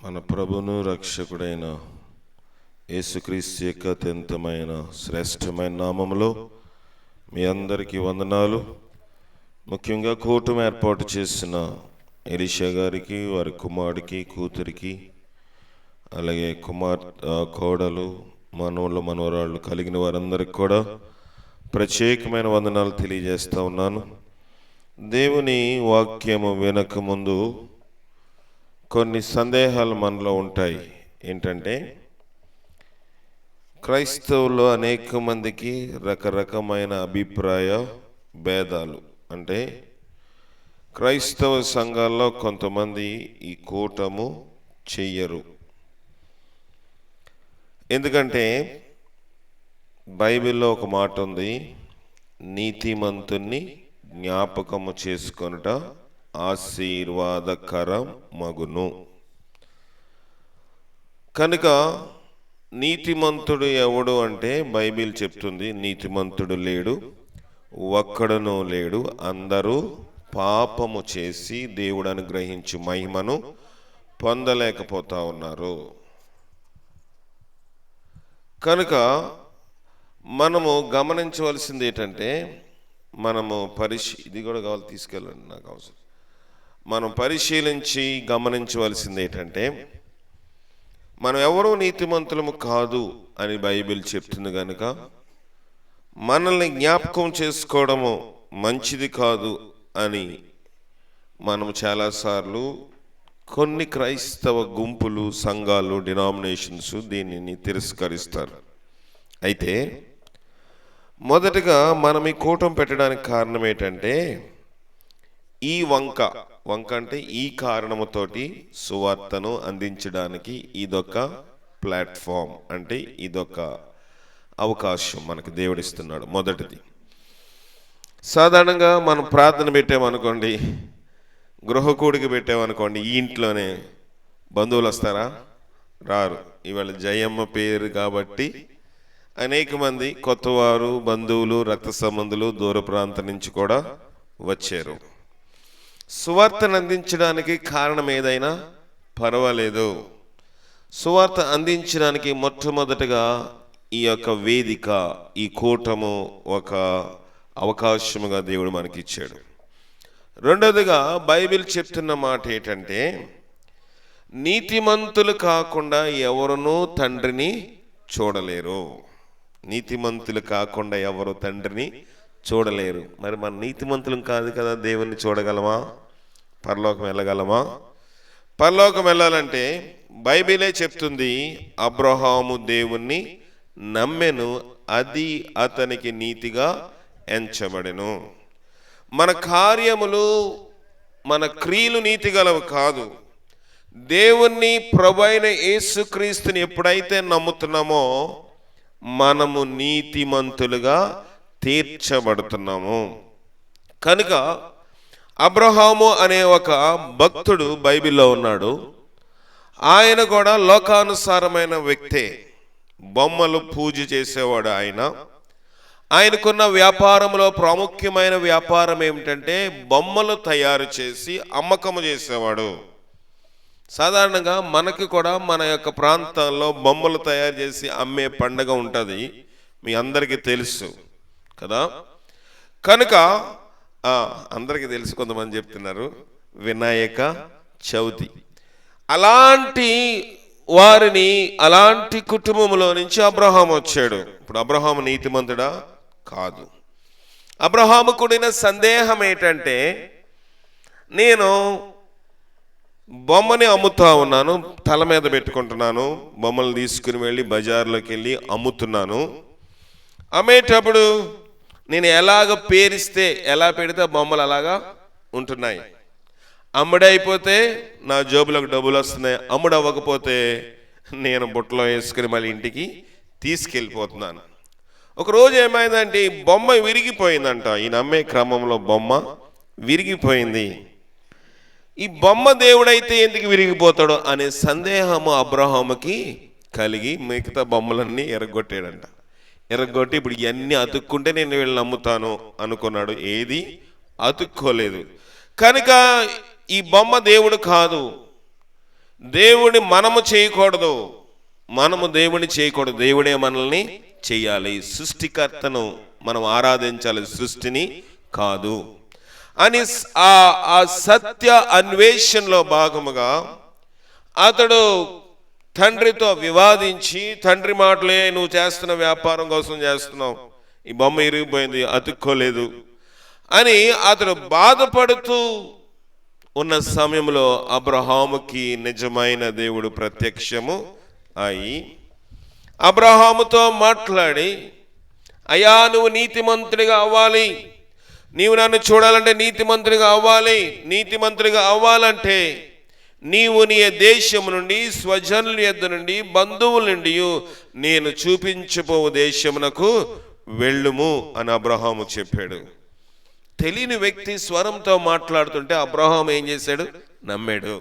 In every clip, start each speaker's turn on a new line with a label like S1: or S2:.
S1: మన ప్రభును రక్షకుడైన యేసుక్రీస్తు యొక్క అత్యంతమైన శ్రేష్టమైన నామములో మీ అందరికీ వందనాలు. ముఖ్యంగా కూటమి ఏర్పాటు చేసిన ఎలీషా గారికి, వారి కుమారుడికి, కూతురికి, అలాగే కోడలు, మనవళ్ళు, మనవరాళ్ళు కలిగిన వారందరికీ కూడా ప్రత్యేకమైన వందనాలు తెలియజేస్తూ ఉన్నాను. దేవుని వాక్యము వినక ముందు కొన్ని సందేహాలు మనలో ఉంటాయి. ఏంటంటే, క్రైస్తవులు అనేక మందికి రకరకమైన అభిప్రాయ భేదాలు. అంటే క్రైస్తవ సంఘాల్లో కొంతమంది ఈ కూటము చెయ్యరు. ఎందుకంటే బైబిల్లో ఒక మాట ఉంది, నీతిమంతుణ్ణి జ్ఞాపకము చేసుకొనుట ఆశీర్వాదకరం మగును. కనుక నీతిమంతుడు ఎవడు అంటే బైబిల్ చెప్తుంది, నీతిమంతుడు లేడు, ఒక్కడునూ లేడు, అందరూ పాపము చేసి దేవుడు అనుగ్రహించు మహిమను పొందలేకపోతా ఉన్నారు. కనుక మనము గమనించవలసింది ఏంటంటే, మనము ఇది కూడా కావాలి, తీసుకెళ్ళండి, నాకు అవసరం. మనం పరిశీలించి గమనించవలసింది ఏంటంటే, మనం ఎవరూ నీతిమంతులము కాదు అని బైబిల్ చెప్తుంది. కనుక మనల్ని జ్ఞాపకం చేసుకోవడము మంచిది కాదు అని మనం చాలాసార్లు కొన్ని క్రైస్తవ గుంపులు, సంఘాలు, డినామినేషన్స్ దీనిని తిరస్కరిస్తారు. అయితే మొదటగా మనం ఈ కూటం పెట్టడానికి కారణం ఏంటంటే, ఈ వంక అంటే ఈ కారణముతోటి సువార్తను అందించడానికి ఇదొక ప్లాట్ఫామ్, అంటే ఇదొక అవకాశం మనకు దేవుడిస్తున్నాడు. మొదటిది, సాధారణంగా మనం ప్రార్థన పెట్టామనుకోండి, గృహకూడికి పెట్టామనుకోండి, ఈ ఇంట్లోనే బంధువులు వస్తారా? రారు. ఇవాళ జయమ్మ పేరు కాబట్టి అనేక మంది కొత్తవారు, బంధువులు, రక్త సంబంధులు దూర ప్రాంతం నుంచి కూడా వచ్చారు. సువార్తను అందించడానికి కారణం ఏదైనా పర్వాలేదు. సువార్త అందించడానికి మొట్టమొదటిగా ఈ యొక్క వేదిక, ఈ కూటము ఒక అవకాశముగా దేవుడు మనకి ఇచ్చాడు. రెండోదిగా బైబిల్ చెప్తున్న మాట ఏంటంటే, నీతిమంతులు కాకుండా ఎవరునూ తండ్రిని చూడలేరు. నీతిమంతులు కాకుండా ఎవరు తండ్రిని చూడలేరు. మరి మన నీతిమంతులం కాదు కదా, దేవుణ్ణి చూడగలమా? పరలోకం వెళ్ళగలమా? పరలోకం వెళ్ళాలంటే బైబిలే చెప్తుంది, అబ్రహాము దేవుణ్ణి నమ్మెను, అది అతనికి నీతిగా ఎంచబడెను. మన కార్యములు, మన క్రియలు నీతి గలవు కాదు. దేవుణ్ణి, ప్రభువైన యేసుక్రీస్తుని ఎప్పుడైతే నమ్ముతున్నామో మనము నీతిమంతులుగా తీర్చబడుతున్నాము. కనుక అబ్రహాము అనే ఒక భక్తుడు బైబిల్లో ఉన్నాడు. ఆయన కూడా లోకానుసారమైన వ్యక్తే. బొమ్మలు పూజ చేసేవాడు ఆయన. ఆయనకున్న వ్యాపారంలో ప్రాముఖ్యమైన వ్యాపారం ఏమిటంటే, బొమ్మలు తయారు చేసి అమ్మకము చేసేవాడు. సాధారణంగా మనకి కూడా మన యొక్క ప్రాంతాల్లో బొమ్మలు తయారు చేసి అమ్మే పండగ ఉంటుంది, మీ అందరికీ తెలుసు కదా. కనుక అందరికీ తెలుసు, కొంతమంది చెప్తున్నారు వినాయక చవితి. అలాంటి వారిని, అలాంటి కుటుంబంలో నుంచి అబ్రహాము వచ్చాడు. ఇప్పుడు అబ్రహాము నీతిమంతుడా? కాదు. అబ్రహాము కూడిన సందేహం ఏంటంటే, నేను బొమ్మని అమ్ముతా ఉన్నాను, తల మీద పెట్టుకుంటున్నాను, బొమ్మలు తీసుకుని వెళ్ళి బజార్లోకి వెళ్ళి అమ్ముతున్నాను. అమ్మేటప్పుడు నేను ఎలాగ పేరిస్తే, ఎలా పెడితే బొమ్మలు అలాగా ఉంటున్నాయి. అమ్ముడైపోతే నా జోబులకు డబ్బులు వస్తున్నాయి, అమ్ముడవ్వకపోతే నేను బుట్టలో వేసుకుని మళ్ళీ ఇంటికి తీసుకెళ్ళిపోతున్నాను. ఒకరోజు ఏమైందంటే, ఈ బొమ్మ విరిగిపోయిందంట. ఈ నమ్మే క్రమంలో బొమ్మ విరిగిపోయింది. ఈ బొమ్మ దేవుడైతే ఎందుకు విరిగిపోతాడో అనే సందేహము అబ్రహాముకి కలిగి మిగతా బొమ్మలన్నీ ఎరగొట్టాడంట. ఎరగొట్టి ఇప్పుడు ఇవన్నీ అతుక్కుంటే నేను వీళ్ళని నమ్ముతాను అనుకున్నాడు. ఏది అతుక్కోలేదు. కనుక ఈ బొమ్మ దేవుడు కాదు, దేవుని మనము చేయకూడదు, మనము దేవుని చేయకూడదు, దేవుడే మనల్ని చేయాలి. సృష్టికర్తను మనం ఆరాధించాలి, సృష్టిని కాదు అని ఆ సత్య అన్వేషణలో భాగముగా అతడు తండ్రితో వివాదించి, తండ్రి మాటలే, నువ్వు చేస్తున్న వ్యాపారం కోసం చేస్తున్నావు, ఈ బొమ్మ ఇరిగిపోయింది, అతుక్కోలేదు అని అతడు బాధపడుతూ ఉన్న సమయంలో అబ్రహాముకి నిజమైన దేవుడు ప్రత్యక్షము అయి అబ్రహాముతో మాట్లాడి, అయ్యా నువ్వు నీతిమంతుడిగా అవ్వాలి, నీవు నన్ను చూడాలంటే నీతిమంతుడిగా అవ్వాలి, నీతిమంతుడిగా అవ్వాలంటే నీవు నీ దేశము నుండి, స్వజనుల యొద్ద నుండి, బంధువుల నుండి నేను చూపించబో దేశమునకు వెళ్ళుము అని అబ్రహాము చెప్పాడు. తెలియని వ్యక్తి స్వరంతో మాట్లాడుతుంటే అబ్రహాము ఏం చేశాడు? నమ్మాడు.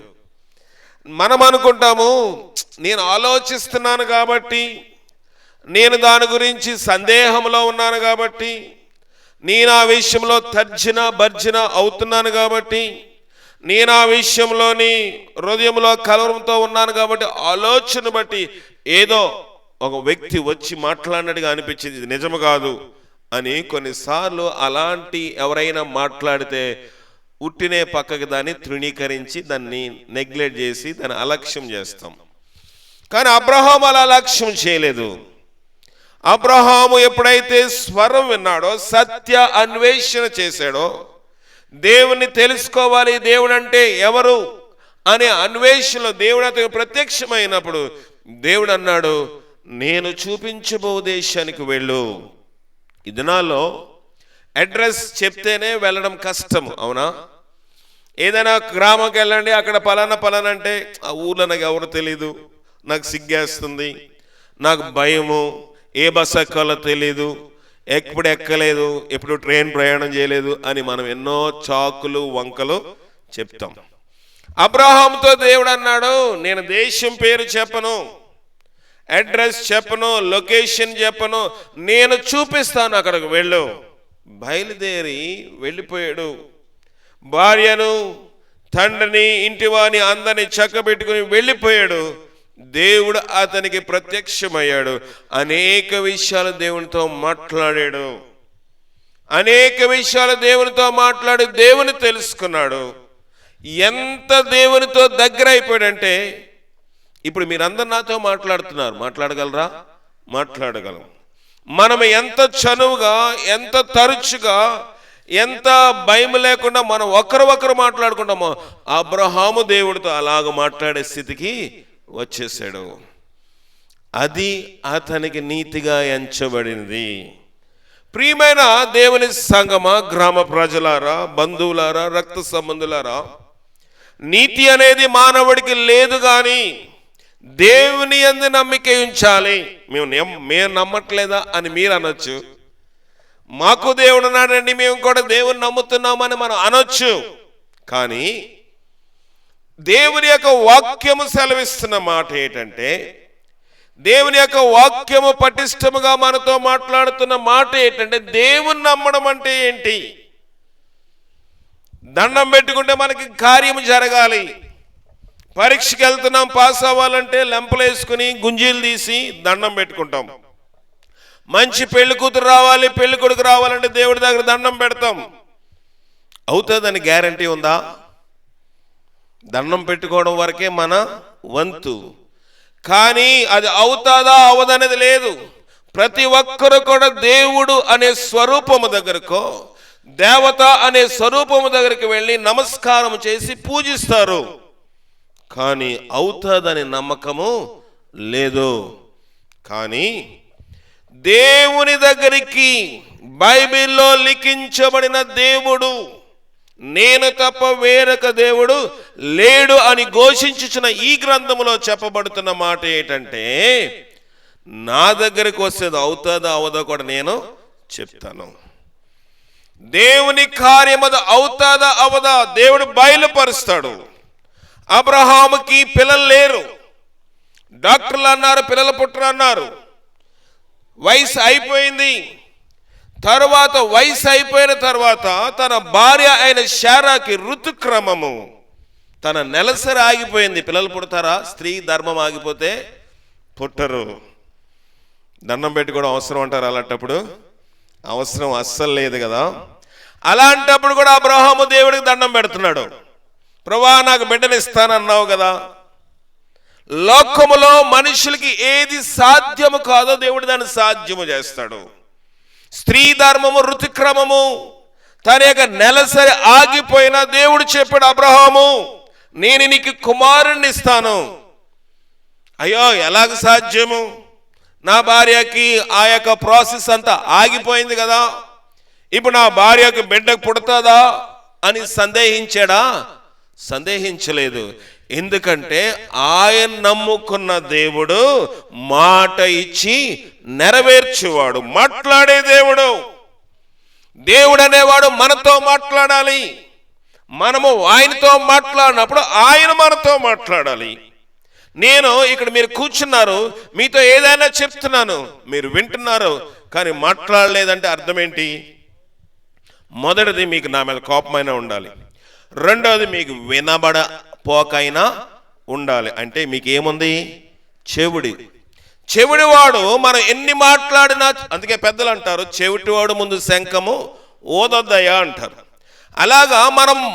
S1: మనం అనుకుంటాము, నేను ఆలోచిస్తున్నాను కాబట్టి, నేను దాని గురించి సందేహంలో ఉన్నాను కాబట్టి, నేను ఆ విషయంలో తర్జన భర్జన అవుతున్నాను కాబట్టి, నేను ఆ విషయంలోని హృదయంలో కలవరంతో ఉన్నాను కాబట్టి, ఆలోచన బట్టి ఏదో ఒక వ్యక్తి వచ్చి మాట్లాడినట్టుగా అనిపించింది, ఇది నిజము కాదు అని. కొన్నిసార్లు అలాంటి ఎవరైనా మాట్లాడితే ఉట్టినే పక్కకి దాన్ని తృణీకరించి, దాన్ని నెగ్లెక్ట్ చేసి, దాన్ని అలక్ష్యం చేస్తాం. కానీ అబ్రహాము అలా అలక్ష్యం చేయలేదు. అబ్రహాము ఎప్పుడైతే స్వరం విన్నాడో, సత్య అన్వేషణ చేశాడో, దేవుణ్ణి తెలుసుకోవాలి, దేవుడు అంటే ఎవరు అనే అన్వేషణలో దేవుడు అతనికి ప్రత్యక్షమైనప్పుడు దేవుడు అన్నాడు, నేను చూపించబో దేశానికి వెళ్ళు. ఈ దినాల్లో అడ్రస్ చెప్తేనే వెళ్ళడం కష్టం, అవునా? ఏదైనా గ్రామంకి వెళ్ళండి, అక్కడ పలానా అంటే ఆ ఊర్లో నాకు ఎవరు తెలీదు, నాకు సిగ్గేస్తుంది, నాకు భయము, ఏ బస్ ఎక్కాలో తెలీదు, ఎప్పుడు ఎక్కలేదు, ఎప్పుడు ట్రైన్ ప్రయాణం చేయలేదు అని మనం ఎన్నో చాకులు వంకలు చెప్తాం. అబ్రహాముతో దేవుడు అన్నాడు, నేను దేశం పేరు చెప్పను, అడ్రస్ చెప్పను, లొకేషన్ చెప్పను, నేను చూపిస్తాను, అక్కడికి వెళ్ళు. బయలుదేరి వెళ్ళిపోయాడు. భార్యను, తండ్రిని, ఇంటివాని అందరిని చక్కబెట్టుకుని వెళ్ళిపోయాడు. దేవుడు అతనికి ప్రత్యక్షమయ్యాడు. అనేక విషయాలు దేవునితో మాట్లాడాడు. అనేక విషయాలు దేవునితో మాట్లాడి దేవుని తెలుసుకున్నాడు. ఎంత దేవునితో దగ్గర అయిపోయాడంటే, ఇప్పుడు మీరందరు నాతో మాట్లాడుతున్నారు, మాట్లాడగలరా? మాట్లాడగలం. మనం ఎంత చనువుగా, ఎంత తరచుగా, ఎంత భయం లేకుండా మనం ఒకరు మాట్లాడుకుంటామో, అబ్రహాము దేవుడితో అలాగ మాట్లాడే స్థితికి వచ్చేసాడు. అది అతనికి నీతిగా ఎంచబడింది. ప్రియమైన దేవుని సంగమా, గ్రామ ప్రజలారా, బంధువులారా, రక్త సంబంధులారా, నీతి అనేది మానవుడికి లేదు, కానీ దేవుని యందు నమ్మిక ఉంచాలి. మేము నమ్మట్లేదా అని మీరు అనొచ్చు. మాకు దేవుడు ఉన్నాడండి, మేము కూడా దేవుని నమ్ముతున్నామని మనం అనొచ్చు. కానీ దేవుని యొక్క వాక్యము సెలవిస్తున్న మాట ఏంటంటే, దేవుని యొక్క వాక్యము పటిష్టముగా మనతో మాట్లాడుతున్న మాట ఏంటంటే, దేవుని నమ్మడం అంటే ఏంటి? దండం పెట్టుకుంటే మనకి కార్యము జరగాలి. పరీక్షకి వెళ్తున్నాం, పాస్ అవ్వాలంటే లెంపలు వేసుకుని గుంజీలు తీసి దండం పెట్టుకుంటాం. మంచి పెళ్లి కూతురు రావాలి, పెళ్లి కొడుకు రావాలంటే దేవుడి దగ్గర దండం పెడతాం. అవుతుందని గ్యారంటీ ఉందా? దండం పెట్టుకోవడం వరకే మన వంతు. కానీ అది అవుతాదా అవదనేది లేదు. ప్రతి ఒక్కరు కూడా దేవుడు అనే స్వరూపము దగ్గరకో, దేవత అనే స్వరూపము దగ్గరికి వెళ్ళి నమస్కారం చేసి పూజిస్తారు. కానీ అవుతుందని నమ్మకము లేదు. కానీ దేవుని దగ్గరికి బైబిల్లో లిఖించబడిన దేవుడు, నేను తప్ప వేరొక దేవుడు లేడు అని ఘోషించుచున్న ఈ గ్రంథములో చెప్పబడుతున్న మాట ఏంటంటే, నా దగ్గరికి వస్తేది అవుతుందా అవదో కూడా నేను చెప్తాను. దేవుని కార్యమది అవుతుందా అవదా దేవుడు బయలుపరుస్తాడు. అబ్రహాముకి పిల్లలు లేరు, డాక్టర్లు అన్నారు పిల్లలు పుట్టరు అన్నారు. వయసు అయిపోయింది. తరువాత వయసు అయిపోయిన తర్వాత తన భార్య అయిన శారాకి ఋతుక్రమము తన నెలసరి ఆగిపోయింది. పిల్లలు పుడతారా? స్త్రీ ధర్మం ఆగిపోతే పుట్టరు. దండం పెట్టి కూడా అవసరం అంటారు అలాంటప్పుడు? అవసరం అస్సలు లేదు కదా. అలాంటప్పుడు కూడా అబ్రహాము దేవుడికి దండం పెడుతున్నాడు. ప్రభువా నాకు బిడ్డనిస్తానన్నావు కదా. లోకములో మనుషులకి ఏది సాధ్యము కాదో దేవుడు దాన్ని సాధ్యము చేస్తాడు. స్త్రీ ధర్మము, ఋతుక్రమము, తన యొక్క నెలసరి ఆగిపోయినా దేవుడు చెప్పాడు, అబ్రహాము నేను నీకు కుమారుణ్ణి ఇస్తాను. అయ్యో ఎలాగ సాధ్యము? నా భార్యకి ఆ యొక్క ప్రాసెస్ అంతా ఆగిపోయింది కదా, ఇప్పుడు నా భార్యకు బిడ్డకు పుడతాదా అని సందేహించాడా? సందేహించలేదు. ఎందుకంటే ఆయన నమ్ముకున్న దేవుడు మాట ఇచ్చి నెరవేర్చువాడు, మాట్లాడే దేవుడు. దేవుడు అనేవాడు మనతో మాట్లాడాలి. మనము ఆయనతో మాట్లాడినప్పుడు ఆయన మనతో మాట్లాడాలి. నేను ఇక్కడ మీరు కూర్చున్నారు, మీతో ఏదైనా చెప్తున్నాను, మీరు వింటున్నారు, కానీ మాట్లాడలేదంటే అర్థం ఏంటి? మొదటిది మీకు నా మీద కోపమైనా ఉండాలి, రెండవది మీకు వినబడపోకైనా ఉండాలి. అంటే మీకు ఏముంది? చెవిడివాడు మనం ఎన్ని మాట్లాడినా, అందుకే పెద్దలు అంటారు చెవిటివాడు ముందు శంఖము ఓదొద్దయ్యా అంటారు. అలాగా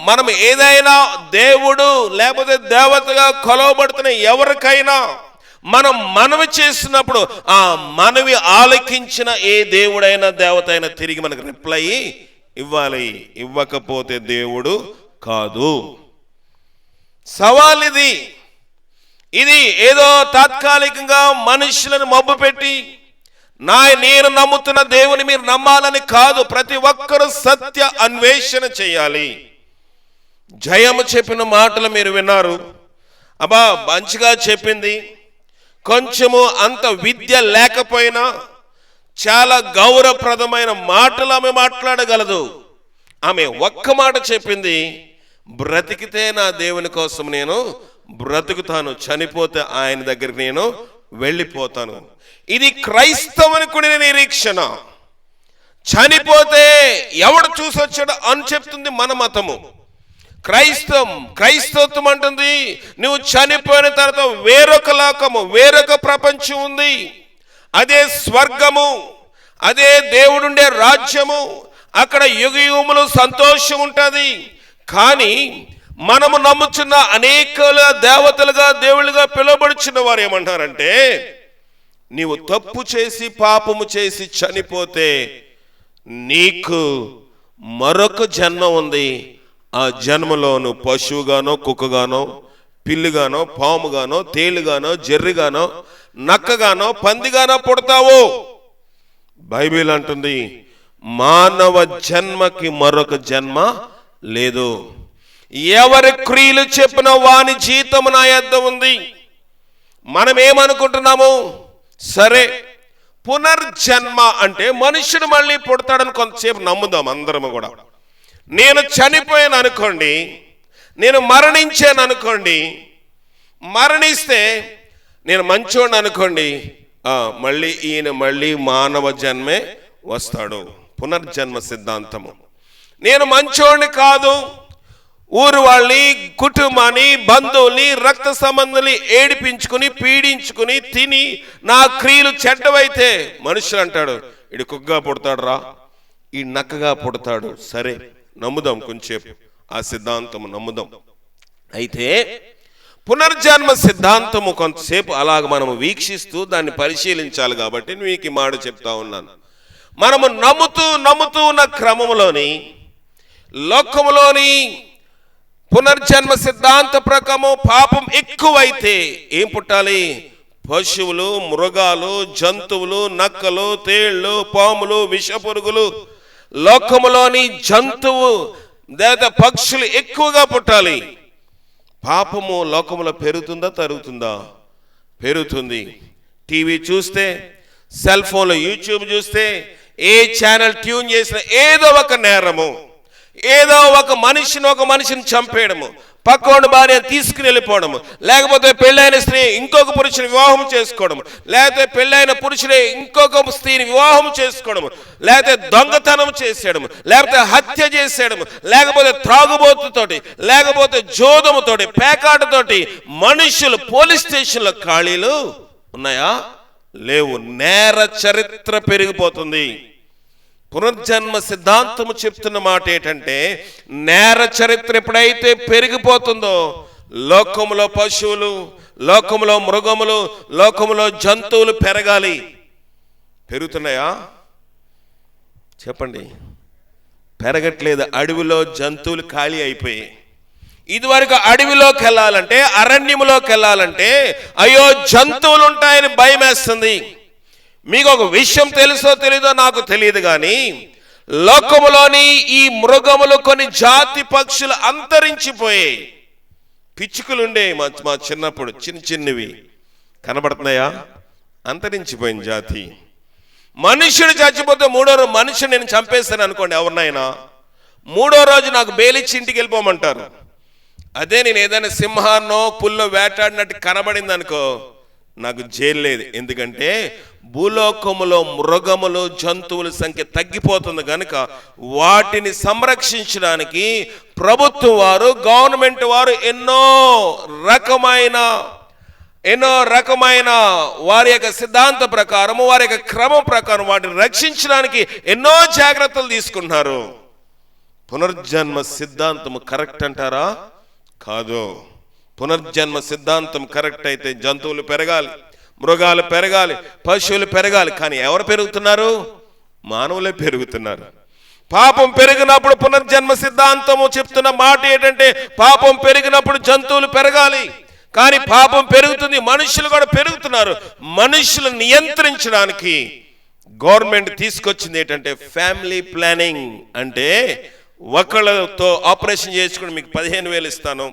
S1: మనం ఏదైనా దేవుడు లేకపోతే దేవతగా కొలవబడుతున్న ఎవరికైనా మనం మనవి చేసినప్పుడు ఆ మనవి ఆలకించిన ఏ దేవుడైనా దేవత అయినా తిరిగి మనకు రిప్లై ఇవ్వాలి. ఇవ్వకపోతే దేవుడు కాదు. సవాల్ ఇది ఏదో తాత్కాలికంగా మనుషులను మబ్బు పెట్టి నేను నమ్ముతున్న దేవుని మీరు నమ్మాలని కాదు. ప్రతి ఒక్కరూ సత్య అన్వేషణ చేయాలి. జయము చెప్పిన మాటలు మీరు విన్నారు. అబ్బా మంచిగా చెప్పింది. కొంచెము అంత విద్య లేకపోయినా చాలా గౌరవప్రదమైన మాటలు ఆమె మాట్లాడగలదు. ఆమె ఒక్క మాట చెప్పింది, బ్రతికితే నా దేవుని కోసం నేను బ్రతుకుతాను, చనిపోతే ఆయన దగ్గరికి నేను వెళ్ళిపోతాను. ఇది క్రైస్తవునికి నిరీక్షణ. చనిపోతే ఎవడు చూసొచ్చాడో అని చెప్తుంది మన మతము. క్రైస్తవత్వం అంటుంది నువ్వు చనిపోయిన తర్వాత వేరొక లోకము, వేరొక ప్రపంచం ఉంది, అదే స్వర్గము, అదే దేవుడుండే రాజ్యము, అక్కడ యుగయుగములు సంతోషం ఉంటుంది. కానీ మనము నమ్ముచున్న అనేక దేవతలుగా దేవుళ్ళుగా పిలువబడుచున్న వారు ఏమంటారంటే, నీవు తప్పు చేసి పాపము చేసి చనిపోతే నీకు మరొక జన్మ ఉంది. ఆ జన్మలోను పశువుగానో, కుక్కగానో, పిల్లిగానో, పాముగానో, తేలుగానో, జర్రిగానో, నక్కగానో, పందిగానో పుడతావు. బైబిల్ అంటుంది మానవ జన్మకి మరొక జన్మ లేదు. ఎవరి క్రియలు చెప్పిన వాని జీతం నా యొద్ద ఉంది. మనం ఏమనుకుంటున్నాము? సరే పునర్జన్మ అంటే మనుషుడు మళ్ళీ పుడతాడని కొంతసేపు నమ్ముదాం అందరము కూడా. నేను చనిపోయాను అనుకోండి, నేను మరణించాను అనుకోండి, మరణిస్తే నేను మంచోడిని అనుకోండి, మళ్ళీ ఈయన మళ్ళీ మానవ జన్మే వస్తాడు. పునర్జన్మ సిద్ధాంతము. నేను మంచోడిని కాదు, ఊరు వాళ్ళని, కుటుంబాన్ని, బంధువుల్ని, రక్త సంబంధాన్ని ఏడిపించుకుని పీడించుకుని తిని నా క్రియలు చెడ్డవైతే మనుషులు అంటాడు ఇడు కుక్కగా పుడతాడు రా, ఈ నక్కగా పుడతాడు. సరే నమ్ముదాం, కొంచెంసేపు ఆ సిద్ధాంతము నమ్ముదాం. అయితే పునర్జన్మ సిద్ధాంతము కొంతసేపు అలాగ మనము వీక్షిస్తూ దాన్ని పరిశీలించాలి. కాబట్టి మీకు ఈ మాట చెప్తా ఉన్నాను. మనము నమ్ముతూ ఉన్న క్రమంలోని లోకములోని పునర్జన్మ సిద్ధాంత ప్రకారము పాపం ఎక్కువైతే ఏం పుట్టాలి? పశువులు, మృగాలు, జంతువులు, నక్కలు, తేళ్లు, పాములు, విషపురుగులు, లోకములోని జంతువు పక్షులు ఎక్కువగా పుట్టాలి. పాపము లోకములో పెరుగుతుందా తరుగుతుందా? పెరుగుతుంది. టీవీ చూస్తే, సెల్ ఫోన్లో యూట్యూబ్ చూస్తే, ఏ ఛానల్ ట్యూన్ చేసిన ఏదో ఒక నేరము, ఏదో ఒక మనిషిని చంపేయడము, పక్కోడు భార్య తీసుకుని వెళ్ళిపోవడము, లేకపోతే పెళ్ళైన స్త్రీ ఇంకొక పురుషుని వివాహం చేసుకోవడము, లేకపోతే పెళ్ళైన పురుషుడే ఇంకొక స్త్రీని వివాహం చేసుకోవడము, లేకపోతే దొంగతనం చేసేయడము, లేకపోతే హత్య చేసేయడము, లేకపోతే త్రాగుబోతుతోటి, లేకపోతే జోదముతోటి, పేకాటతోటి మనుషులు పోలీస్ స్టేషన్లో ఖాళీలు ఉన్నాయా? లేవు. నేర చరిత్ర పెరిగిపోతుంది. పునర్జన్మ సిద్ధాంతము చెప్తున్న మాట ఏంటంటే, నేర చరిత్ర ఎప్పుడైతే పెరిగిపోతుందో లోకములో పశువులు, లోకములో మృగములు, లోకములో జంతువులు పెరగాలి. పెరుగుతున్నాయా? చెప్పండి. పెరగట్లేదు. అడవిలో జంతువులు ఖాళీ అయిపోయి, ఇదివరకు అడవిలోకి వెళ్ళాలంటే, అరణ్యములోకి వెళ్ళాలంటే అయ్యో జంతువులు ఉంటాయని భయం వేస్తుంది. మీకు ఒక విషయం తెలుసో తెలీదో నాకు తెలియదు కానీ, లోకములోని ఈ మృగములు కొన్ని జాతి పక్షులు అంతరించిపోయాయి. పిచ్చుకలుండే మా చిన్నప్పుడు చిన్నవి కనబడుతున్నాయా? అంతరించిపోయిన జాతి. మనుషుడు చచ్చిపోతే మూడో రోజు మనిషిని నేను చంపేస్తాను అనుకోండి, ఎవరినైనా మూడో రోజు నాకు బేలిచ్చి ఇంటికి వెళ్ళిపోమంటారు. అదే నేను ఏదైనా సింహాన్నో పుల్లో వేటాడినట్టు కనబడింది అనుకో, నాకు జైలు లేదు. ఎందుకంటే భూలోకములో మృగములు జంతువుల సంఖ్య తగ్గిపోతుంది కనుక వాటిని సంరక్షించడానికి ప్రభుత్వం వారు, గవర్నమెంట్ వారు ఎన్నో రకమైన వారి యొక్క సిద్ధాంత ప్రకారము, వారి యొక్క క్రమం ప్రకారం వాటిని రక్షించడానికి ఎన్నో జాగ్రత్తలు తీసుకుంటున్నారు. పునర్జన్మ సిద్ధాంతము కరెక్ట్ అంటారా? కాదు. పునర్జన్మ సిద్ధాంతం కరెక్ట్ అయితే జంతువులు పెరగాలి, మృగాలు పెరగాలి, పశువులు పెరగాలి. కానీ ఎవరు పెరుగుతున్నారు? మానవులే పెరుగుతున్నారు. పాపం పెరిగినప్పుడు పునర్జన్మ సిద్ధాంతము చెప్తున్న మాట ఏంటంటే, పాపం పెరిగినప్పుడు జంతువులు పెరగాలి. కానీ పాపం పెరుగుతుంది, మనుషులు కూడా పెరుగుతున్నారు. మనుషులు నియంత్రించడానికి గవర్నమెంట్ తీసుకొచ్చింది ఏంటంటే ఫ్యామిలీ ప్లానింగ్. అంటే ఒకళ్ళతో ఆపరేషన్ చేసుకుని మీకు 15,000 ఇస్తాను,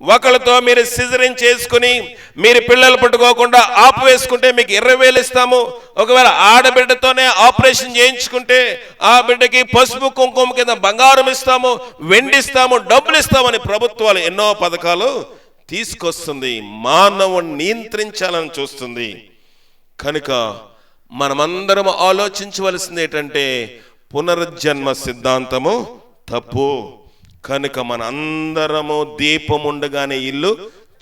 S1: ఒకళ్ళతో మీరు సిజరింగ్ చేసుకుని మీరు పిల్లలు పుట్టుకోకుండా ఆపు వేసుకుంటే మీకు 20,000 ఇస్తాము. ఒకవేళ ఆడబిడ్డతోనే ఆపరేషన్ చేయించుకుంటే ఆ బిడ్డకి పసుపు కుంకుమ కింద బంగారం ఇస్తాము, వెండి ఇస్తాము, డబ్బులు ఇస్తామని ప్రభుత్వాలు ఎన్నో పథకాలు తీసుకొస్తుంది. మానవుని నియంత్రించాలని చూస్తుంది. కనుక మనమందరం ఆలోచించవలసింది ఏంటంటే, పునర్జన్మ సిద్ధాంతము తప్పు. కనుక మనందరము దీపం ఉండగానే ఇల్లు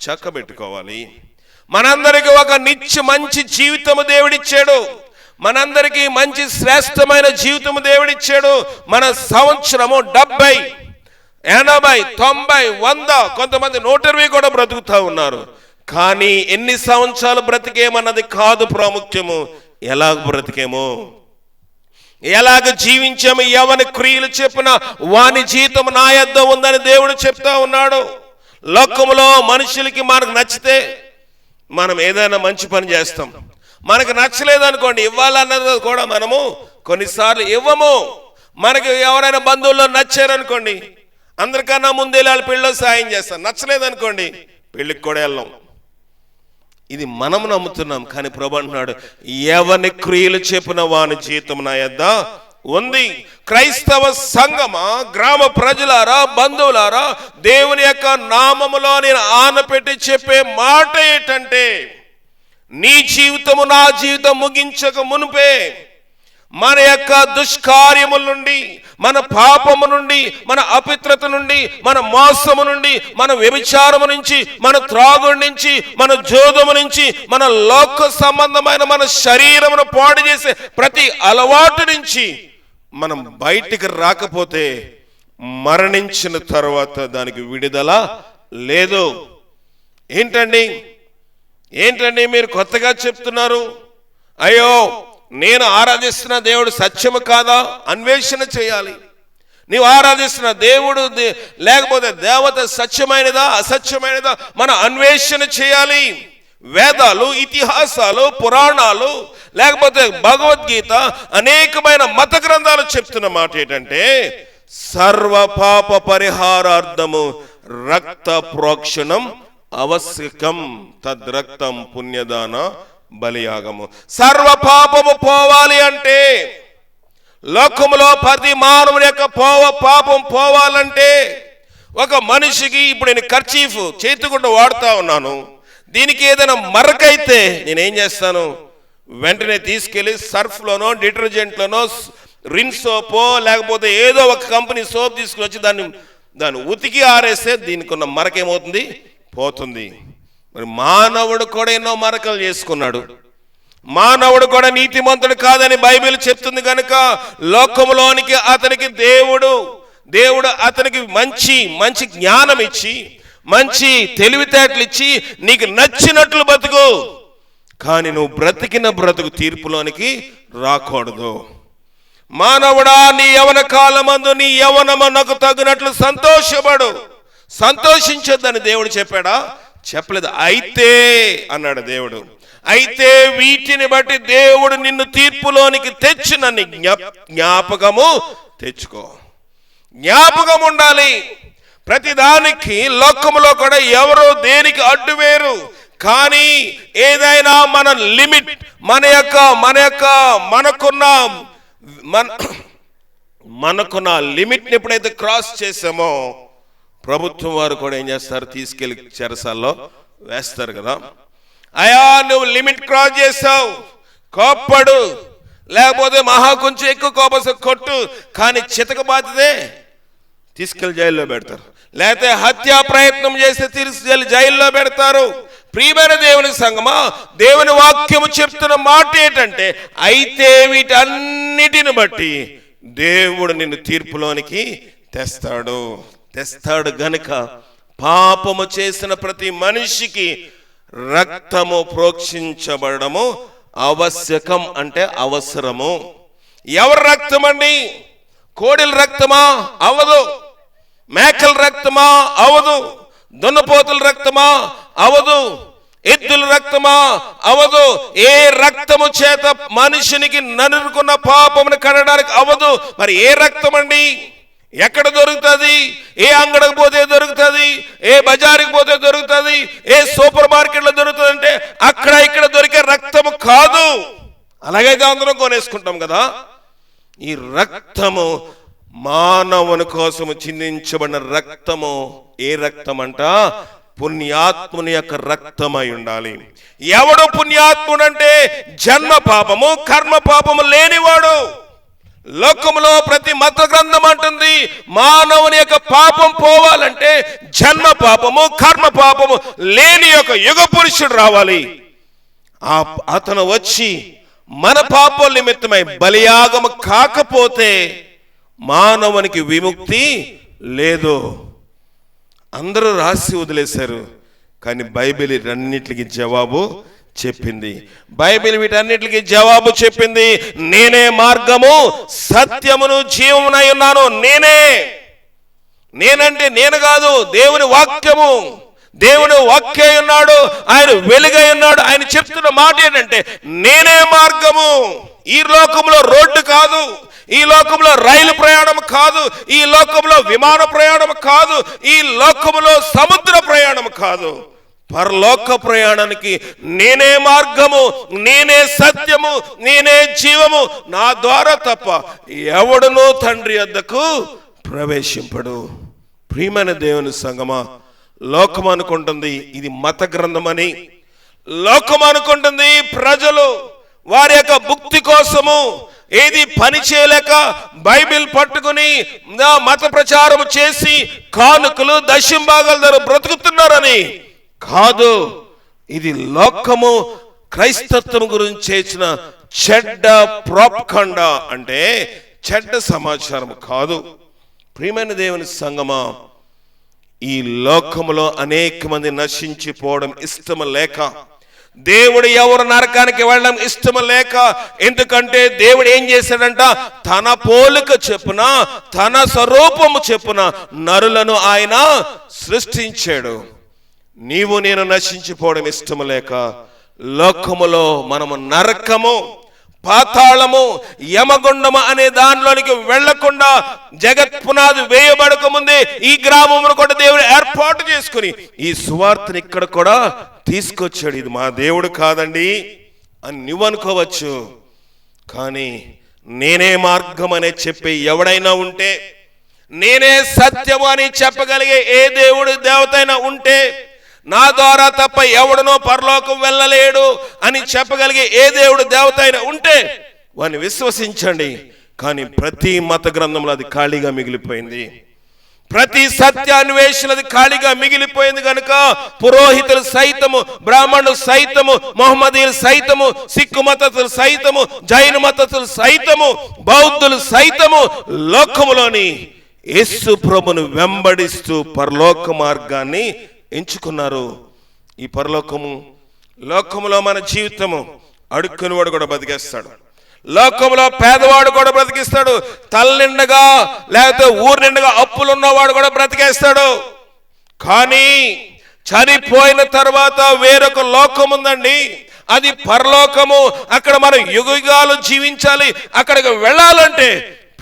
S1: చక్కబెట్టుకోవాలి. మనందరికి ఒక మంచి జీవితము దేవుడిచ్చాడు. మనందరికీ మంచి శ్రేష్టమైన జీవితము దేవుడిచ్చాడు. మన సంవత్సరము 70, 80, 90, 100, కొంతమంది 120 కూడా బ్రతుకుతా ఉన్నారు. కానీ ఎన్ని సంవత్సరాలు బ్రతికేమన్నది కాదు ప్రాముఖ్యము, ఎలాగ బ్రతికేమో, ఎలాగ జీవించాము, ఎవరి క్రియలు చెప్పిన వాని జీవితం నా యొద్ద ఉందని దేవుడు చెప్తా ఉన్నాడు. లోకములో మనుషులకి మనకు నచ్చితే మనం ఏదైనా మంచి పని చేస్తాం. మనకు నచ్చలేదనుకోండి, ఇవ్వాలన్నది కూడా మనము కొన్నిసార్లు ఇవ్వము. మనకి ఎవరైనా బంధువుల్లో నచ్చారనుకోండి, అందరికన్నా ముందే వాళ్ళ పెళ్ళిలో సాయం చేస్తాం. నచ్చలేదనుకోండి, పెళ్ళికి కూడా వెళ్ళాం. ఇది మనం నమ్ముతున్నాం. కానీ ప్రభు అంటున్నాడు, ఎవని క్రియలు చెప్పిన వాని జీవితం నా యొద్ద ఉంది. క్రైస్తవ సంఘమా, గ్రామ ప్రజలారా, బంధువులారా, దేవుని యొక్క నామములో నేను ఆనపెట్టి చెప్పే మాట ఏంటంటే, నీ జీవితము నా జీవితం ముగించక మునుపే మన యొక్క దుష్కార్యముల నుండి, మన పాపము నుండి, మన అపిత్రత నుండి, మన మోసము నుండి, మన వ్యభిచారము నుంచి, మన త్రాగుడి నుంచి, మన జోదము నుంచి, మన లోక సంబంధమైన మన శరీరమును పాడు చేసే ప్రతి అలవాటు నుంచి మనం బయటికి రాకపోతే మరణించిన తర్వాత దానికి విడుదల లేదు. ఏంటండి మీరు కొత్తగా చెప్తున్నారు? అయ్యో, నేను ఆరాధిస్తున్న దేవుడు సత్యము కాదా? అన్వేషణ చేయాలి. నీవు ఆరాధిస్తున్న దేవుడు లేకపోతే దేవత సత్యమైనదా అసత్యమైనదా మన అన్వేషణ చేయాలి. వేదాలు, ఇతిహాసాలు, పురాణాలు, లేకపోతే భగవద్గీత, అనేకమైన మత గ్రంథాలు చెప్తున్న మాట ఏంటంటే, సర్వ పాప పరిహారార్థము రక్త ప్రోక్షణం అవశ్యకం, తద్రక్తం పుణ్యదాన బలియాగము. సర్వ పాపము పోవాలి అంటే, లోకములో ప్రతి మానవుని యొక్క పాపం పోవాలంటే ఒక మనిషికి, ఇప్పుడు నేను కర్చీఫ్ చేతిగుడ్డ వాడుతా ఉన్నాను, దీనికి ఏదైనా మరకైతే నేనేం చేస్తాను, వెంటనే తీసుకెళ్ళి సర్ఫ్లోనో డిటర్జెంట్లోనో రిన్ సోపో లేకపోతే ఏదో ఒక కంపెనీ సోప్ తీసుకుని వచ్చి దాన్ని ఉతికి ఆరేస్తే దీనికి ఉన్న మరక ఏమవుతుంది, పోతుంది. మరి మానవుడు కూడా ఎన్నో మరకలు చేసుకున్నాడు. మానవుడు కూడా నీతిమంతుడు కాదని బైబిల్ చెప్తుంది కనుక లోకములోనికి అతనికి దేవుడు అతనికి మంచి జ్ఞానం ఇచ్చి, మంచి తెలివితేటలు ఇచ్చి, నీకు నచ్చినట్లు బతుకు, కానీ నువ్వు బ్రతికిన బ్రతుకు తీర్పులోనికి రాకూడదు. మానవుడా, నీ యవన కాలమందు నీ యవనమునకు తగినట్లు సంతోషించొద్దని దేవుడు చెప్పాడా? చెప్పలేదు. అయితే అన్నాడు దేవుడు, అయితే వీటిని బట్టి దేవుడు నిన్ను తీర్పులోనికి తెచ్చినని జ్ఞాపకము తెచ్చుకో. జ్ఞాపకం ఉండాలి. ప్రతిదానికి లోకములో కూడా ఎవరు దేనికి అడ్డు వేరు, కానీ ఏదైనా మన లిమిట్, మనకున్న లిమిట్ని ఎప్పుడైతే క్రాస్ చేసామో ప్రభుత్వం వారు కూడా ఏం చేస్తారు, తీసుకెళ్లి చెరసాల్లో వేస్తారు కదా. అయ్యా నువ్వు లిమిట్ క్రాస్ చేసావు, కోప్పడు, లేకపోతే కొంచెం ఎక్కువ కోపం కొట్టు, కానీ చితక బాధ్యతే తీసుకెళ్లి జైల్లో పెడతారు. లేకపోతే హత్యా ప్రయత్నం చేస్తే తీసుకెళ్లి జైల్లో పెడతారు. ప్రియమైన దేవుని సంగమా, దేవుని వాక్యము చెప్తున్న మాట ఏంటంటే, అయితే వీటన్నిటిని బట్టి దేవుడు నిన్ను తీర్పులోనికి తెస్తాడు గనుక పాపము చేసిన ప్రతి మనిషికి రక్తము ప్రోక్షించబడము ఆవశ్యకం, అంటే అవసరము. ఎవరి రక్తం అండి? కోడిల రక్తమా? అవదు. మేకల రక్తమా? అవదు. దున్నపోతుల రక్తమా? అవదు. ఎద్దుల రక్తమా? అవదు. ఏ రక్తము చేత మనిషినికి నరుకున్న పాపమును కడడానికి అవదు. మరి ఏ రక్తం అండి? ఎక్కడ దొరుకుతుంది? ఏ అంగడికి పోతే దొరుకుతుంది, ఏ బజారుకి పోతే దొరుకుతుంది, ఏ సూపర్ మార్కెట్లో దొరుకుతుంది అంటే అక్కడ ఇక్కడ దొరికే రక్తము కాదు. అలాగైతే అందరం కొనేసుకుంటాం కదా. ఈ రక్తము మానవుని కోసము చిందించబడిన రక్తము. ఏ రక్తం అంట? పుణ్యాత్ముని యొక్క రక్తమై ఉండాలి. ఎవడు పుణ్యాత్ముడంటే జన్మ పాపము కర్మ పాపము లేనివాడు. లోకములో ప్రతి మత గ్రంథం అంటుంది, మానవుని యొక్క పాపం పోవాలంటే జన్మ పాపము కర్మ పాపము లేని యొక్క యుగ పురుషుడు రావాలి. అతను వచ్చి మన పాపం నిమిత్తమై బలియాగము కాకపోతే మానవునికి విముక్తి లేదు. అందరూ రాసి వదిలేశారు, కానీ బైబిల్ వీటన్నిటికి జవాబు చెప్పింది. బైబిల్ వీటన్నిటికి జవాబు చెప్పింది. నేనే మార్గము సత్యమును జీవమునై ఉన్నాను. నేనంటే నేను కాదు, దేవుని వాక్యము. దేవుడు వాక్యై ఉన్నాడు, ఆయన వెలుగై ఉన్నాడు. ఆయన చెప్తున్న మాట ఏంటంటే నేనే మార్గము. ఈ లోకంలో రోడ్డు కాదు, ఈ లోకంలో రైలు ప్రయాణం కాదు, ఈ లోకంలో విమాన ప్రయాణం కాదు, ఈ లోకంలో సముద్ర ప్రయాణం కాదు. పరలోక ప్రయాణానికి నేనే మార్గము, నేనే సత్యము, నేనే జీవము. నా ద్వారా తప్ప ఎవడునూ తండ్రి వద్దకు ప్రవేశింపడు. ప్రియమైన దేవుని సంగమా, లోకం అనుకుంటుంది ఇది మత గ్రంథమని. లోకం అనుకుంటుంది ప్రజలు వారి యొక్క భుక్తి కోసము ఏది పని చేయలేక బైబిల్ పట్టుకుని మత ప్రచారం చేసి కానుకలు దశంభాగాల ద్వారా బ్రతుకుతున్నారని. కాదు, ఇది లోకము క్రైస్తత్వం గురించి చేసిన చెడ్డ ప్రోపగండ, అంటే చెడ్డ సమాచారం కాదు. ప్రియమైన దేవుని సంగమా, ఈ లోకములో అనేక మంది నశించిపోవడం ఇష్టం లేక, దేవుడు ఎవరు నరకానికి వెళ్ళడం ఇష్టం లేక, ఎందుకంటే దేవుడు ఏం చేశాడంట, తన పోలిక చెప్పున తన స్వరూపము చెప్పున నరులను ఆయన సృష్టించాడు. నీవు నేను నశించిపోవడం ఇష్టం లేక లోకములో మనము నరకము, పాతాళము, యమగుండము అనే దానిలోనికి వెళ్లకుండా జగత్ పునాది వేయబడక ముందే ఈ గ్రామమును కూడా దేవుడు ఏర్పాటు చేసుకుని ఈ సువార్తని ఇక్కడ కూడా తీసుకొచ్చాడు. ఇది మా దేవుడు కాదండి అని నువ్వు అనుకోవచ్చు, కానీ నేనే మార్గం అనే చెప్పే ఎవడైనా ఉంటే, నేనే సత్యము అని చెప్పగలిగే ఏ దేవుడు దేవత అయినా ఉంటే, నా ద్వారా తప్ప ఎవడనో పరలోకం వెళ్ళలేడు అని చెప్పగలిగే ఏ దేవుడు దేవత అయినా ఉంటే వాడిని విశ్వసించండి. కానీ ప్రతి మత గ్రంథంలో అది ఖాళీగా మిగిలిపోయింది. ప్రతి సత్యాన్వేషణది ఖాళీగా మిగిలిపోయింది కనుక పురోహితులు సైతము, బ్రాహ్మణులు సైతము, మొహమ్మదీయులు సైతము, సిక్కు మతస్థులు సైతము, జైన మతస్థులు సైతము, బౌద్ధులు సైతము లోకములోని యేసు ప్రభును వెంబడిస్తూ పరలోక మార్గాన్ని ఎంచుకున్నారు. ఈ లోకములో మన జీవితము అడుక్కునివాడు కూడా బతికేస్తాడు, లోకంలో పేదవాడు కూడా బ్రతికిస్తాడు, తల్లిండగా లేకపోతే ఊరి నిండగా అప్పులున్నవాడు కూడా బ్రతికేస్తాడు. కానీ చనిపోయిన తర్వాత వేరొక లోకం ఉందండి, అది పరలోకము. అక్కడ మనం యుగాలు జీవించాలి. అక్కడికి వెళ్ళాలంటే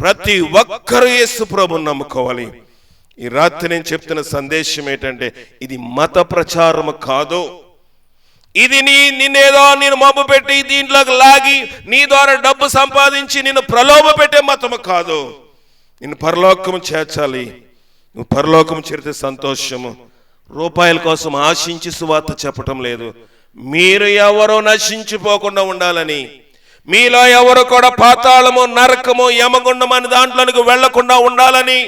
S1: ప్రతి ఒక్కరూ యేసు ప్రభువుని నమ్ముకోవాలి. ఈ రాత్రి నేను చెప్తున్న సందేశం ఏంటంటే, ఇది మత ప్రచారము కాదు. ఇది నిన్నేదో నేను మబ్బు పెట్టి దీంట్లోకి లాగి నీ ద్వారా డబ్బు సంపాదించి నిన్ను ప్రలోభ పెట్టే మతము కాదు. నిన్ను పరలోకము చేర్చాలి. నువ్వు పరలోకము చేరితే సంతోషము. రూపాయల కోసం ఆశించి సువార్త చెప్పటం లేదు. మీరు ఎవరో నశించిపోకుండా ఉండాలని, మీలో ఎవరు కూడా పాతాళము, నరకము, యమగుండం అని దాంట్లోనికి వెళ్లకుండా ఉండాలని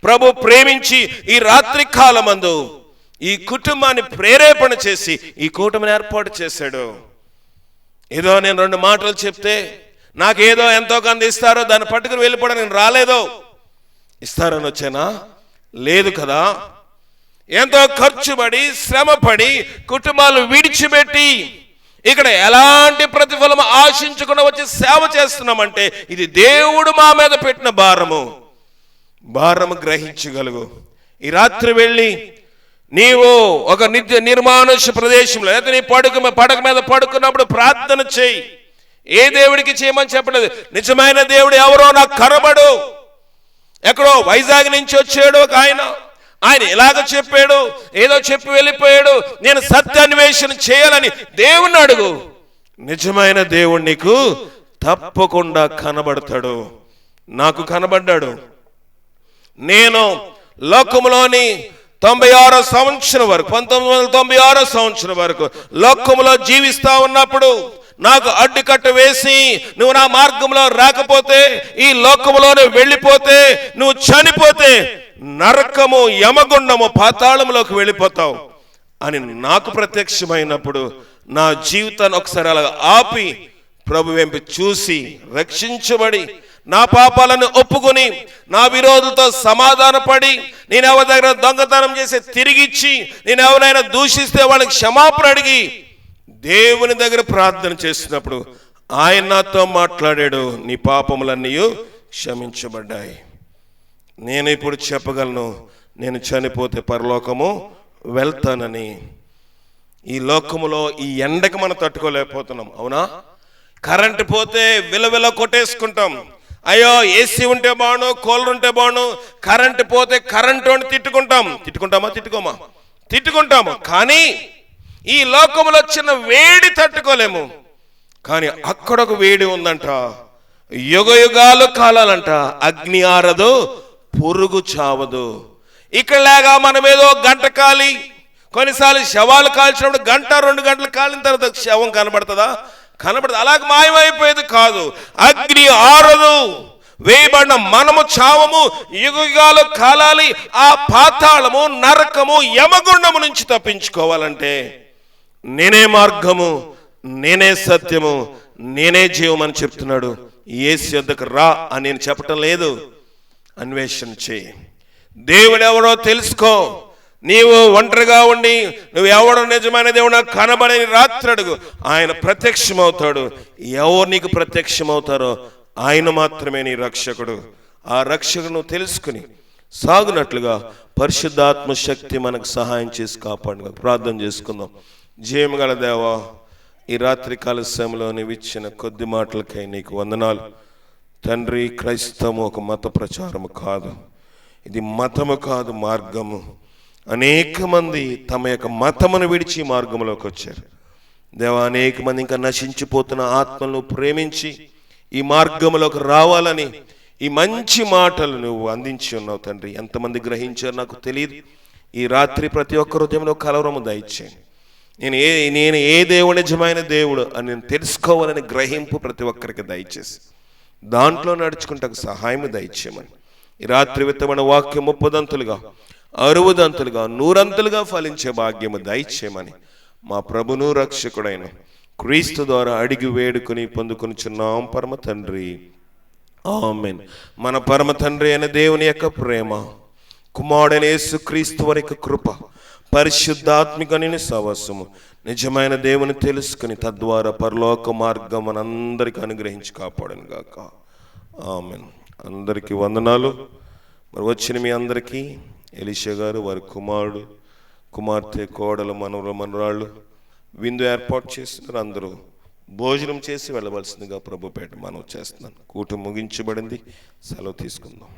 S1: ప్రభు ప్రేమించి ఈ రాత్రి కాలమందు ఈ కుటుంబాన్ని ప్రేరేపణ చేసి ఈ కూటమిని ఏర్పాటు చేశాడు. ఏదో నేను 2 మాటలు చెప్తే నాకేదో ఎంతో కొంత ఇస్తారో దాన్ని పట్టుకుని వెళ్ళిపోవడం నేను రాలేదో, ఇస్తారని వచ్చానా? లేదు కదా. ఎంతో ఖర్చు పడి శ్రమపడి కుటుంబాలు విడిచిపెట్టి ఇక్కడ ఎలాంటి ప్రతిఫలం ఆశించకుండా వచ్చి సేవ చేస్తున్నామంటే ఇది దేవుడు మా మీద పెట్టిన భారము గ్రహించగలుగు. ఈ రాత్రి వెళ్ళి నీవు ఒక నిర్మానుష ప్రదేశంలో లేదా నీ పడక మీద పడుకున్నప్పుడు ప్రార్థన చేయి. ఏ దేవుడికి చేయమని చెప్పలేదు. నిజమైన దేవుడు ఎవరో నాకు కనబడు. ఎక్కడో వైజాగ్ నుంచి వచ్చాడు ఒక ఆయన ఇలాగ చెప్పాడు, ఏదో చెప్పి వెళ్ళిపోయాడు, నేను సత్యాన్వేషణ చేయాలని దేవుణ్ణి అడుగు. నిజమైన దేవుడు నీకు తప్పకుండా కనబడతాడు. నాకు కనబడ్డాడు. నేను లోకములోని 96వ సంవత్సరం వరకు 1996వ సంవత్సరం వరకు లోకములో జీవిస్తా ఉన్నప్పుడు నాకు అడ్డుకట్ట వేసి నువ్వు నా మార్గంలో రాకపోతే, ఈ లోకములోనే వెళ్ళిపోతే, నువ్వు చనిపోతే నరకము, యమగుండము, పాతాళంలోకి వెళ్ళిపోతావు అని నాకు ప్రత్యక్షమైనప్పుడు నా జీవితాన్ని ఒకసారి అలా ఆపి ప్రభు వెంపి చూసి రక్షించబడి నా పాపాలను ఒప్పుకొని నా విరోధులతో సమాధానపడి నేను ఎవరి దగ్గర దొంగతనం చేసి తిరిగిచ్చి నేను ఎవరైనా దూషిస్తే వాళ్ళకి క్షమాపణ అడిగి దేవుని దగ్గర ప్రార్థన చేసినప్పుడు ఆయన నాతో మాట్లాడాడు, నీ పాపములన్నీ క్షమించబడ్డాయి. నేను ఇప్పుడు చెప్పగలను, నేను చనిపోతే పరలోకము వెళ్తానని. ఈ లోకములో ఈ ఎండకు మనం తట్టుకోలేకపోతున్నాం, అవునా? కరెంటు పోతే విలవిల కొట్టేసుకుంటాం. అయ్యో ఏసీ ఉంటే బాను, కూలర్ ఉంటే బాను. కరెంటు పోతే కరెంటు అని తిట్టుకుంటాము. కానీ ఈ లోకములో చిన్న వేడి తట్టుకోలేము. కానీ అక్కడ ఒక వేడి ఉందంట, యుగాలు కాలాలంట. అగ్ని ఆరదు, పురుగు చావదు. ఇక్కడలాగా మనం ఏదో గంట కాలి, కొన్నిసార్లు శవాలు కాల్చినప్పుడు 1-2 గంటలు కాలిన తర్వాత శవం కనబడుతుందా? కనబడదు. అలాగే మాయమైపోయేది కాదు. అగ్ని ఆరదు, వేయబడిన మనము చావము, యుగాలు కాలాలి. ఆ పాతాళము, నరకము, యమగుండము నుంచి తప్పించుకోవాలంటే నేనే మార్గము, నేనే సత్యము, నేనే జీవం అని చెప్తున్నాడు. యేసు యొద్దకు రా అని నేను చెప్పటం లేదు. అన్వేషణ చేయి, దేవుడెవడో తెలుసుకో. నీవు ఒంటరిగా ఉండి నువ్వు ఎవడో నిజమైన దేవుడు నాకు కనబడని రాత్రి అడుగు, ఆయన ప్రత్యక్షమవుతాడు. ఎవరు నీకు ప్రత్యక్షమవుతారో ఆయన మాత్రమే నీ రక్షకుడు. ఆ రక్షకును తెలుసుకుని సాగునట్లుగా పరిశుద్ధాత్మ శక్తి మనకు సహాయం చేసి కాపాడు. ప్రార్థన చేసుకుందాం. జయముగల దేవా, ఈ రాత్రి కాల సమయంలో నీవు ఇచ్చిన కొద్ది మాటలకై నీకు వందనాలు తండ్రి. క్రైస్తవం ఒక మత ప్రచారము కాదు, ఇది మతము కాదు, మార్గము. అనేక మంది తమ యొక్క మతమును విడిచి మార్గంలోకి వచ్చారు దేవా. అనేక మంది ఇంకా నశించిపోతున్న ఆత్మలను ప్రేమించి ఈ మార్గంలోకి రావాలని ఈ మంచి మాటలు నువ్వు అందించి ఉన్నావు తండ్రి. ఎంతమంది గ్రహించారు నాకు తెలియదు. ఈ రాత్రి ప్రతి ఒక్క హృదయంలో కలవరము దయచేయండి. నేను ఏ దేవుడు నిజమైన దేవుడు అని నేను తెలుసుకోవాలని గ్రహింపు ప్రతి ఒక్కరికి దయచేసి దాంట్లో నడుచుకుంటకు సహాయం దయచేయమని, ఈ రాత్రి విత్తమైన వాక్యం 30 60 100 ఫలించే భాగ్యము దయచేయమని మా ప్రభును రక్షకుడైన క్రీస్తు ద్వారా అడిగి వేడుకొని పొందుకొనిచున్నాం పరమ తండ్రి. ఆమేన్. మన పరమ తండ్రి అయిన దేవుని యొక్క ప్రేమ, కుమారుడైన యేసుక్రీస్తు వారి యొక్క కృప, పరిశుద్ధాత్మికమైన సహవాసము, నిజమైన దేవుని తెలుసుకుని తద్వారా పరలోక మార్గం మనందరికీ అనుగ్రహించి కాపాడను గాక. ఆమేన్. అందరికీ వందనాలు. మరి వచ్చిన మీ అందరికీ ఎలీషా గారు, వారి కుమారుడు, కుమార్తె, కోడలు, మనవరాళ్ళు విందు ఏర్పాటు చేస్తున్నారు. అందరూ భోజనం చేసి వెళ్ళవలసిందిగా ప్రభుపేట మనవి చేస్తున్నాను. కూటమి ముగించబడింది. సెలవు తీసుకుందాం.